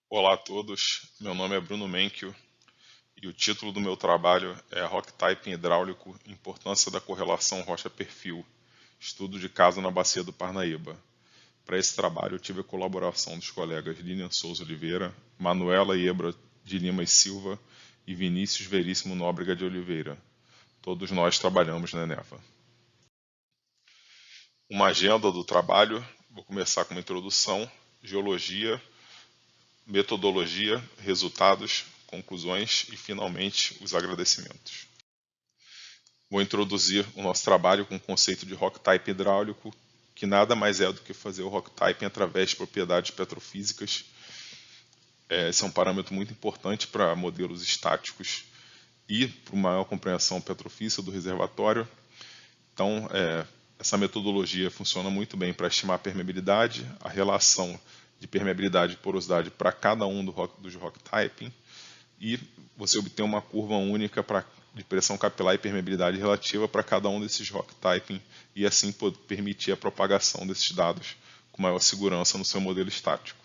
Olá a todos, meu nome é Bruno Menkio e o título do meu trabalho é Rock Typing Hidráulico, Importância da Correlação Rocha-Perfil, Estudo de Caso na Bacia do Parnaíba. Para esse trabalho eu tive a colaboração dos colegas Lilian Souza Oliveira, Manuela Iebra de Lima e Silva e Vinícius Veríssimo Nóbrega de Oliveira. Todos nós trabalhamos na Eneva. Uma agenda do trabalho, vou começar com uma introdução, geologia, metodologia, resultados, conclusões e, finalmente, os agradecimentos. Vou introduzir o nosso trabalho com o conceito de rock type hidráulico, que nada mais é do que fazer o rock typing através de propriedades petrofísicas. Esse é um parâmetro muito importante para modelos estáticos e para uma maior compreensão petrofísica do reservatório. Então, essa metodologia funciona muito bem para estimar a permeabilidade, a relação de permeabilidade e porosidade para cada um dos rock typing, e você obter uma curva única de pressão capilar e permeabilidade relativa para cada um desses rock typing e assim permitir a propagação desses dados com maior segurança no seu modelo estático.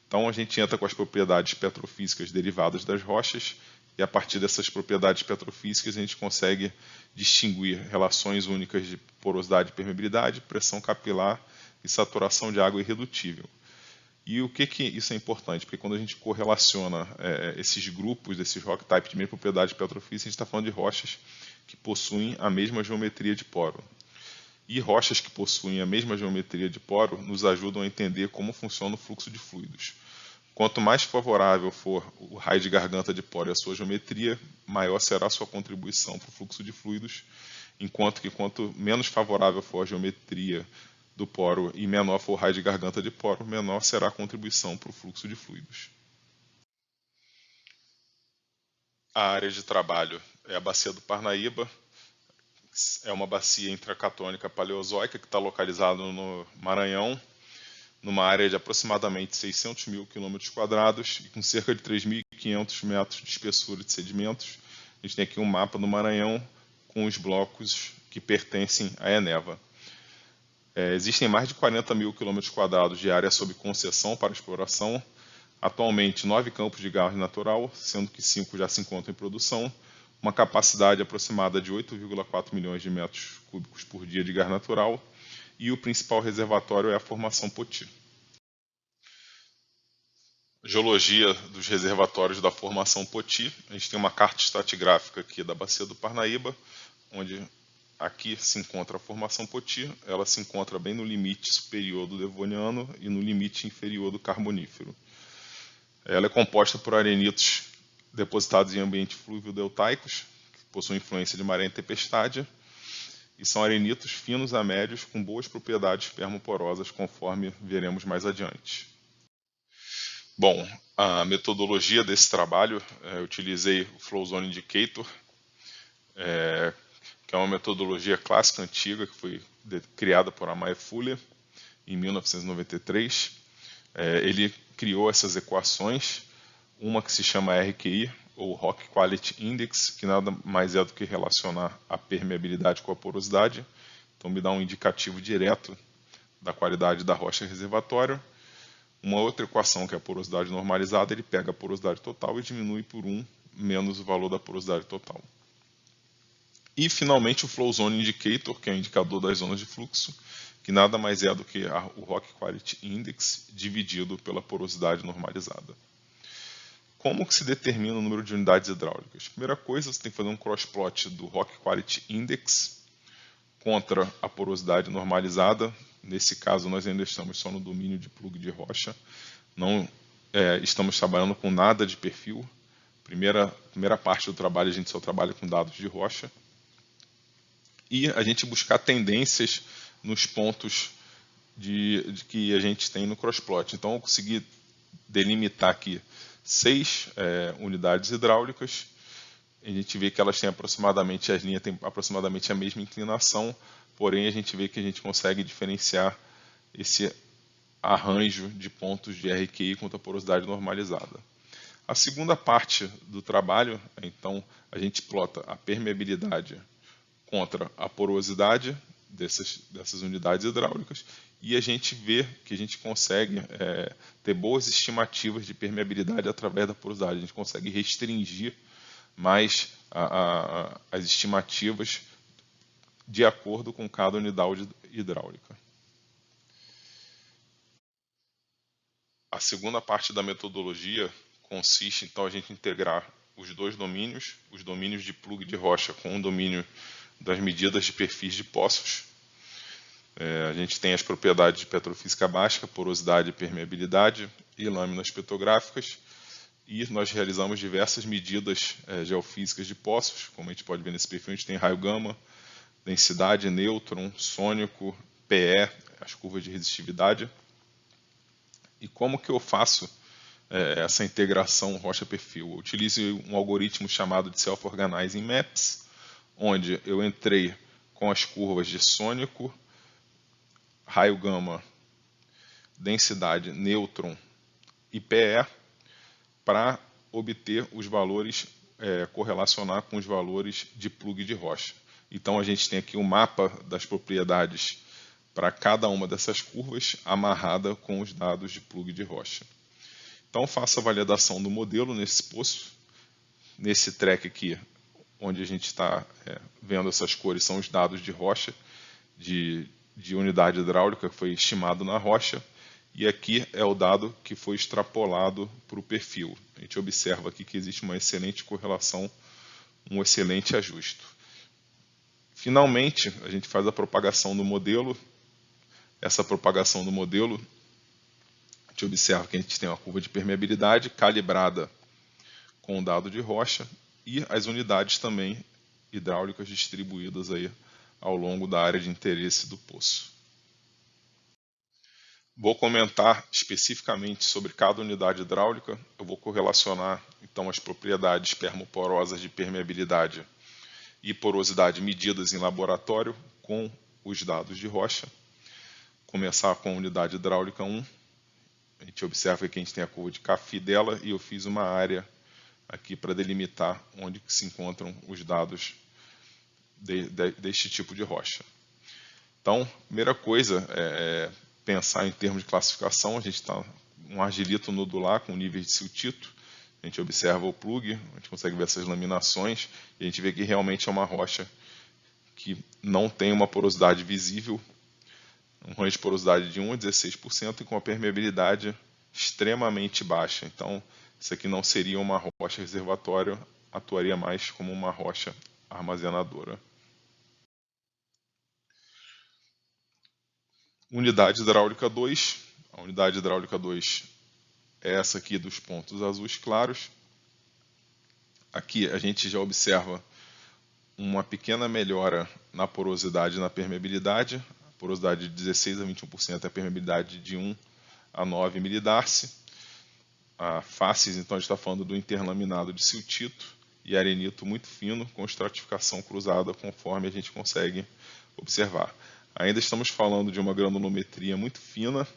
Então a gente entra com as propriedades petrofísicas derivadas das rochas e a partir dessas propriedades petrofísicas a gente consegue distinguir relações únicas de porosidade e permeabilidade, pressão capilar e saturação de água irredutível. E o que isso é importante? Porque quando a gente correlaciona esses grupos, desses rock types de mesma propriedade petrofísica, a gente está falando de rochas que possuem a mesma geometria de poro. E rochas que possuem a mesma geometria de poro nos ajudam a entender como funciona o fluxo de fluidos. Quanto mais favorável for o raio de garganta de poro e a sua geometria, maior será a sua contribuição para o fluxo de fluidos, enquanto que quanto menos favorável for a geometria do poro e menor for o raio de garganta de poro, menor será a contribuição para o fluxo de fluidos. A área de trabalho é a Bacia do Parnaíba, é uma bacia intracatônica paleozoica que está localizada no Maranhão, numa área de aproximadamente 600 mil quilômetros quadrados e com cerca de 3.500 metros de espessura de sedimentos. A gente tem aqui um mapa do Maranhão com os blocos que pertencem à Eneva. Existem mais de 40 mil quilômetros quadrados de área sob concessão para exploração. Atualmente, 9 campos de gás natural, sendo que 5 já se encontram em produção, uma capacidade aproximada de 8,4 milhões de metros cúbicos por dia de gás natural, e o principal reservatório é a Formação Poti. Geologia dos reservatórios da Formação Poti. A gente tem uma carta estratigráfica aqui da Bacia do Parnaíba, onde aqui se encontra a Formação Poti, ela se encontra bem no limite superior do Devoniano e no limite inferior do Carbonífero. Ela é composta por arenitos depositados em ambiente fluvio-deltaicos, que possuem influência de maré e tempestade, e são arenitos finos a médios com boas propriedades permoporosas, conforme veremos mais adiante. Bom, a metodologia desse trabalho, eu utilizei o Flow Zone Indicator, que é uma metodologia clássica antiga, que foi criada por Amaya Fuller em 1993. Ele criou essas equações, uma que se chama RQI, ou Rock Quality Index, que nada mais é do que relacionar a permeabilidade com a porosidade. Então me dá um indicativo direto da qualidade da rocha reservatório. Uma outra equação, que é a porosidade normalizada, ele pega a porosidade total e diminui por 1 menos o valor da porosidade total. E, finalmente, o Flow Zone Indicator, que é o indicador das zonas de fluxo, que nada mais é do que o Rock Quality Index dividido pela porosidade normalizada. Como que se determina o número de unidades hidráulicas? Primeira coisa, você tem que fazer um crossplot do Rock Quality Index contra a porosidade normalizada. Nesse caso, nós ainda estamos só no domínio de plug de rocha. Não estamos trabalhando com nada de perfil. Primeira parte do trabalho, a gente só trabalha com dados de rocha. E a gente buscar tendências nos pontos de que a gente tem no crossplot. Então, eu consegui delimitar aqui 6 unidades hidráulicas. A gente vê que elas têm aproximadamente, as linhas têm aproximadamente a mesma inclinação, porém a gente vê que a gente consegue diferenciar esse arranjo de pontos de RQI contra a porosidade normalizada. A segunda parte do trabalho, então, a gente plota a permeabilidade contra a porosidade dessas unidades hidráulicas e a gente vê que a gente consegue ter boas estimativas de permeabilidade através da porosidade. A gente consegue restringir mais as estimativas de acordo com cada unidade hidráulica. A segunda parte da metodologia consiste, então, a gente integrar os dois domínios, os domínios de plug de rocha com o domínio das medidas de perfis de poços. A gente tem as propriedades de petrofísica básica, porosidade e permeabilidade e lâminas petrográficas, e nós realizamos diversas medidas geofísicas de poços, como a gente pode ver nesse perfil, a gente tem raio gama, densidade, nêutron, sônico, PE, as curvas de resistividade. E como que eu faço essa integração rocha-perfil? Eu utilizo um algoritmo chamado de Self-Organizing Maps, onde eu entrei com as curvas de sônico, raio gama, densidade, nêutron e PE para obter os valores, correlacionar com os valores de plug de rocha. Então a gente tem aqui o mapa das propriedades para cada uma dessas curvas amarrada com os dados de plug de rocha. Então faço a validação do modelo nesse poço, nesse track aqui, onde a gente está vendo essas cores, são os dados de rocha, de unidade hidráulica que foi estimado na rocha, e aqui é o dado que foi extrapolado para o perfil. A gente observa aqui que existe uma excelente correlação, um excelente ajuste. Finalmente, a gente faz a propagação do modelo. Essa propagação do modelo, a gente observa que a gente tem uma curva de permeabilidade calibrada com o dado de rocha e as unidades também hidráulicas distribuídas aí ao longo da área de interesse do poço. Vou comentar especificamente sobre cada unidade hidráulica. Eu vou correlacionar então as propriedades permoporosas de permeabilidade e porosidade medidas em laboratório com os dados de rocha. Começar com a unidade hidráulica 1. A gente observa que a gente tem a curva de CAFI dela e eu fiz uma área aqui para delimitar onde se encontram os dados deste tipo de rocha. Então, primeira coisa é pensar em termos de classificação. A gente está um argilito nodular com níveis de siltito. A gente observa o plug, a gente consegue ver essas laminações e a gente vê que realmente é uma rocha que não tem uma porosidade visível, um range de porosidade de 1 a 16% e com a permeabilidade extremamente baixa. Então, isso aqui não seria uma rocha reservatória, atuaria mais como uma rocha armazenadora. Unidade hidráulica 2. A unidade hidráulica 2 é essa aqui dos pontos azuis claros. Aqui a gente já observa uma pequena melhora na porosidade e na permeabilidade. A porosidade de 16 a 21% e a permeabilidade de 1 a 9 milidarcy. A faces, então, a gente está falando do interlaminado de siltito e arenito muito fino, com estratificação cruzada, conforme a gente consegue observar. Ainda estamos falando de uma granulometria muito fina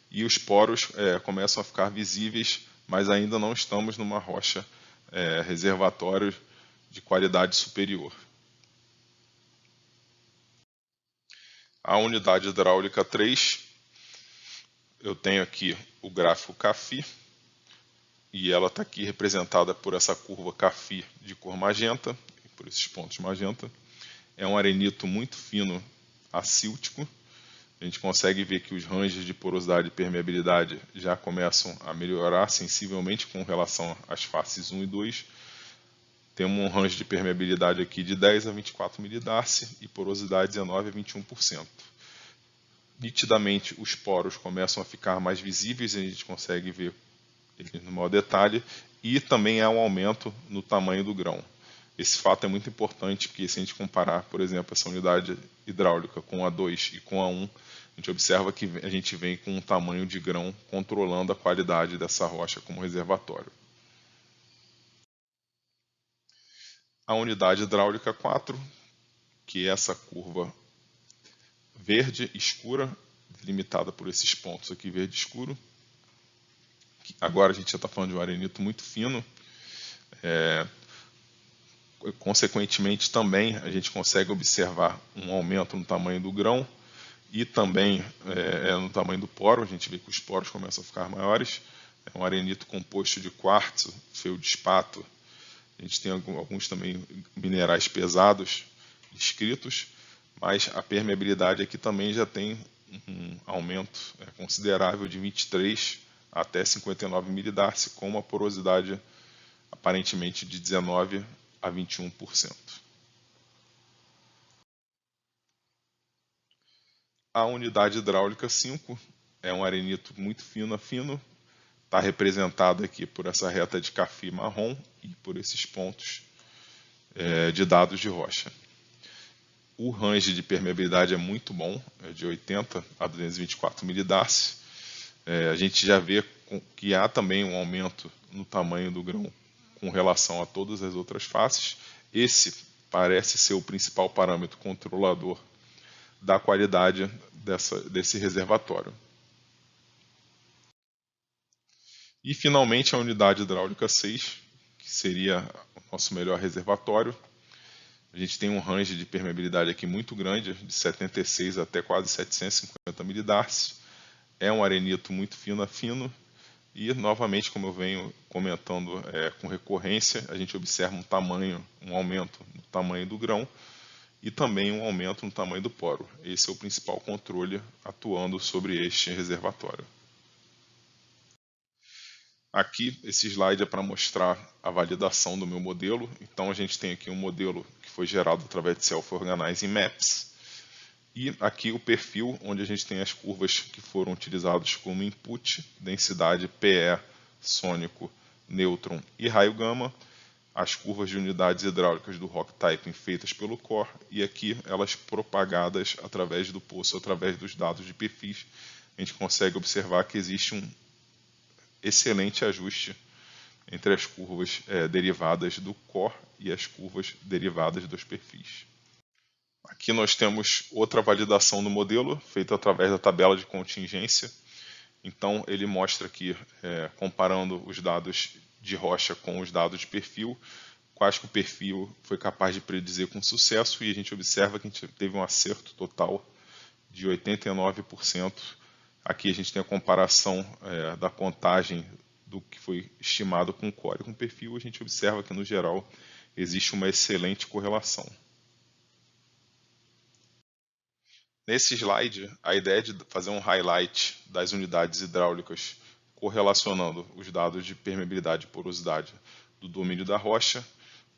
e os poros começam a ficar visíveis, mas ainda não estamos numa rocha reservatório de qualidade superior. A unidade hidráulica 3, eu tenho aqui o gráfico CAFI, e ela está aqui representada por essa curva CAFI de cor magenta, por esses pontos magenta. É um arenito muito fino acíltico. A gente consegue ver que os ranges de porosidade e permeabilidade já começam a melhorar sensivelmente com relação às faces 1 e 2. Temos um range de permeabilidade aqui de 10 a 24 milidarcy e porosidade 19 a 21%. Nitidamente os poros começam a ficar mais visíveis, a gente consegue ver ele no maior detalhe, e também há um aumento no tamanho do grão. Esse fato é muito importante, porque se a gente comparar, por exemplo, essa unidade hidráulica com a 2 e com a 1, a gente observa que a gente vem com um tamanho de grão controlando a qualidade dessa rocha como reservatório. A unidade hidráulica 4, que é essa curva verde escura, delimitada por esses pontos aqui verde escuro. Agora a gente já está falando de um arenito muito fino. Consequentemente também a gente consegue observar um aumento no tamanho do grão e também no tamanho do poro. A gente vê que os poros começam a ficar maiores. É um arenito composto de quartzo, feldspato. A gente tem alguns também minerais pesados descritos, mas a permeabilidade aqui também já tem um aumento considerável de 23 até 59 milidarcy, com uma porosidade aparentemente de 19 a 21%. A unidade hidráulica 5 é um arenito muito fino a fino, está representado aqui por essa reta de café marrom e por esses pontos de dados de rocha. O range de permeabilidade é muito bom, é de 80 a 224 milidarcy. A gente já vê que há também um aumento no tamanho do grão com relação a todas as outras faces. Esse parece ser o principal parâmetro controlador da qualidade desse reservatório. E finalmente a unidade hidráulica 6, que seria o nosso melhor reservatório. A gente tem um range de permeabilidade aqui muito grande, de 76 até quase 750 milidarcy. É um arenito muito fino a fino e, novamente, como eu venho comentando com recorrência, a gente observa um aumento no tamanho do grão e também um aumento no tamanho do poro. Esse é o principal controle atuando sobre este reservatório. Aqui, esse slide é para mostrar a validação do meu modelo. Então, a gente tem aqui um modelo que foi gerado através de Self-Organizing Maps. E aqui o perfil, onde a gente tem as curvas que foram utilizadas como input, densidade, PE, sônico, nêutron e raio gama, as curvas de unidades hidráulicas do rock typing feitas pelo core, e aqui elas propagadas através do poço, através dos dados de perfis. A gente consegue observar que existe um excelente ajuste entre as curvas derivadas do core e as curvas derivadas dos perfis. Aqui nós temos outra validação do modelo, feita através da tabela de contingência. Então ele mostra aqui, comparando os dados de rocha com os dados de perfil, quais que o perfil foi capaz de predizer com sucesso, e a gente observa que a gente teve um acerto total de 89%. Aqui a gente tem a comparação da contagem do que foi estimado com o core e com o perfil. A gente observa que, no geral, existe uma excelente correlação. Nesse slide, a ideia é de fazer um highlight das unidades hidráulicas correlacionando os dados de permeabilidade e porosidade do domínio da rocha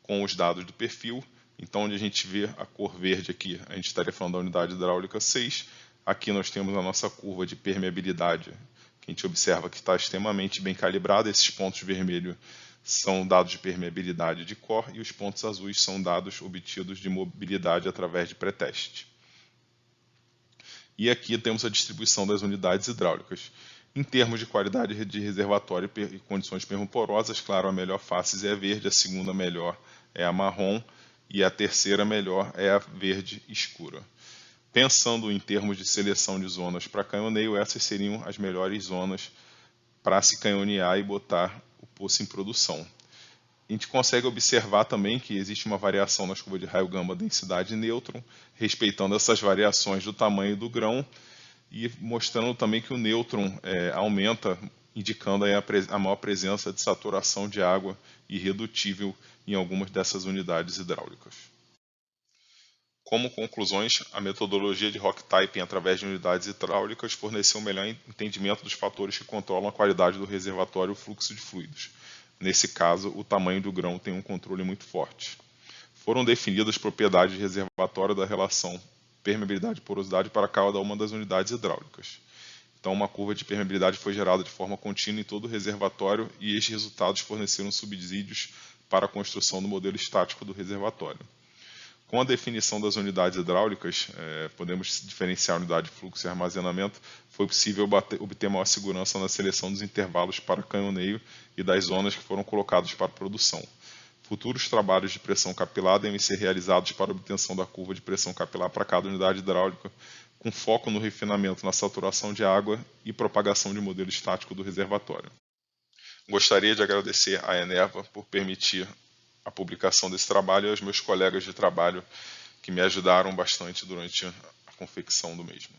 com os dados do perfil. Então, onde a gente vê a cor verde aqui, a gente estaria falando da unidade hidráulica 6. Aqui nós temos a nossa curva de permeabilidade, que a gente observa que está extremamente bem calibrada. Esses pontos vermelhos são dados de permeabilidade de core e os pontos azuis são dados obtidos de mobilidade através de pré-teste. E aqui temos a distribuição das unidades hidráulicas. Em termos de qualidade de reservatório e condições permoporosas, claro, a melhor face é a verde, a segunda melhor é a marrom e a terceira melhor é a verde escura. Pensando em termos de seleção de zonas para canhoneio, essas seriam as melhores zonas para se canhonear e botar o poço em produção. A gente consegue observar também que existe uma variação nas curvas de raio gama, densidade e nêutron, respeitando essas variações do tamanho do grão e mostrando também que o nêutron aumenta, indicando aí a maior presença de saturação de água irredutível em algumas dessas unidades hidráulicas. Como conclusões, a metodologia de rock typing através de unidades hidráulicas forneceu um melhor entendimento dos fatores que controlam a qualidade do reservatório e o fluxo de fluidos. Nesse caso, o tamanho do grão tem um controle muito forte. Foram definidas propriedades de reservatório da relação permeabilidade e porosidade para cada uma das unidades hidráulicas. Então, uma curva de permeabilidade foi gerada de forma contínua em todo o reservatório e estes resultados forneceram subsídios para a construção do modelo estático do reservatório. Com a definição das unidades hidráulicas, podemos diferenciar a unidade de fluxo e armazenamento, foi possível obter maior segurança na seleção dos intervalos para canhoneio e das zonas que foram colocadas para produção. Futuros trabalhos de pressão capilar devem ser realizados para a obtenção da curva de pressão capilar para cada unidade hidráulica, com foco no refinamento na saturação de água e propagação de modelo estático do reservatório. Gostaria de agradecer à Enerva por permitir a publicação desse trabalho e aos meus colegas de trabalho que me ajudaram bastante durante a confecção do mesmo.